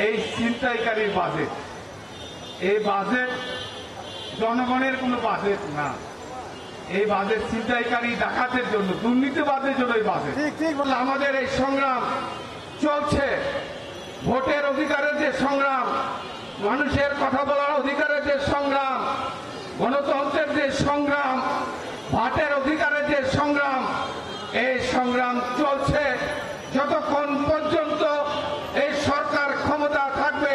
এই ছিনতাইকারীর বাজেট, এই বাজেট জনগণের কোনো বাজেট না। এই বাজেট ছিনতাইকারী ডাকাতের জন্য, দুর্নীতিবাদের জন্য এই বাজেট। আমাদের এই সংগ্রাম চলছে, ভোটের অধিকারের যে সংগ্রাম, মানুষের কথা বলার অধিকারের যে সংগ্রাম, গণতন্ত্রের যে সংগ্রাম, ভোটের অধিকারের যে সংগ্রাম, এই সংগ্রাম চলছে যতক্ষণ পর্যন্ত এই সরকার ক্ষমতা থাকবে,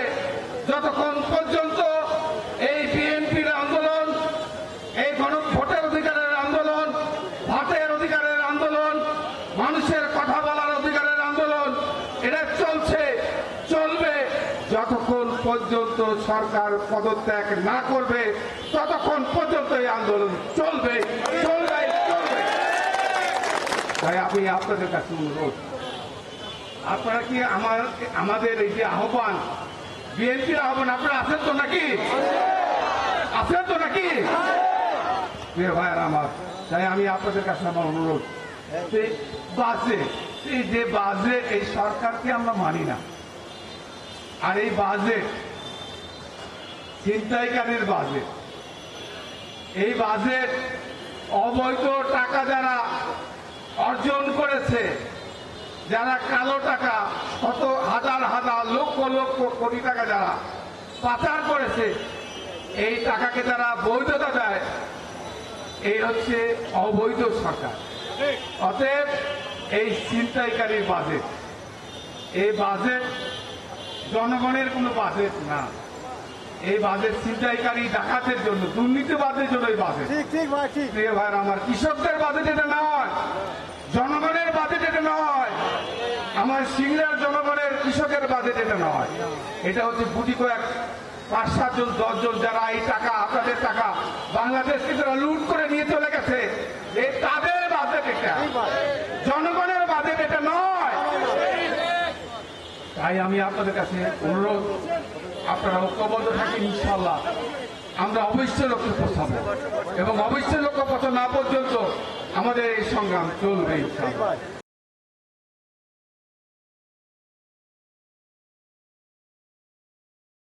যতক্ষণ পর্যন্ত এই বিএনপির আন্দোলন, এই ভোটের অধিকারের আন্দোলন, ভোটের অধিকারের আন্দোলন, মানুষের কথা বলার অধিকারের আন্দোলন, এটা চলবে যতক্ষণ পর্যন্ত সরকার পদত্যাগ না করবে, ততক্ষণ পর্যন্ত এই আন্দোলন চলবে। তাই আমি আপনাদের কাছে অনুরোধ, আপনারা কি আমাদের এই যে আহ্বান, বিএনপির আহ্বান, আপনারা আছেন তো নাকি? আছেন তো নাকি প্রিয় ভাইয়ের আমার? তাই আমি আপনাদের কাছে আমার অনুরোধ, এই যে বাজেট, এই সরকারকে আমরা মানি না। আর এই বাজেট ছিনতাইকারীর বাজেট, এই বাজেট অবৈধ টাকা যারা অর্জন করেছে, যারা কালো টাকা, শত হাজার হাজার লক্ষ লক্ষ কোটি টাকা যারা পাচার করেছে, এই টাকাকে যারা বৈধতা দেয়, এই হচ্ছে অবৈধ সরকার। অতএব এই ছিনতাইকারীর বাজেট, এই বাজেট জনগণের কোনো বাজেট না। এই বাজেট ছিনতাইকারী ডাকাতের জন্য, দুর্নীতিবাদের জন্য এই বাজেট। প্রিয় ভাইরা আমার, কৃষকদের বাজেট এটা নয়, জনগণের বাজেট এটা নয়, আমার সিংড়ার জনগণের কৃষকের বাজেট এটা নয়। এটা হচ্ছে গুটি কয়েক 5-7 জন 10 জন যারা এই টাকা, আপনাদের টাকা বাংলাদেশকে যারা লুট করে নিয়ে চলে গেছে, এই তাদের বাজেট এটা, জনগণের বাজেট এটা নয়। তাই আমি আপনাদের কাছে অনুরোধ, আপনারা ঐক্যবদ্ধ থাকেন, ইনশাল্লাহ আমরা অবশ্যই লক্ষ্যে পৌঁছাবো, এবং অবশ্যই লক্ষ্য পৌঁছানো না পর্যন্ত আমাদের এই সংগ্রাম চলবে ইনশাল্লাহ।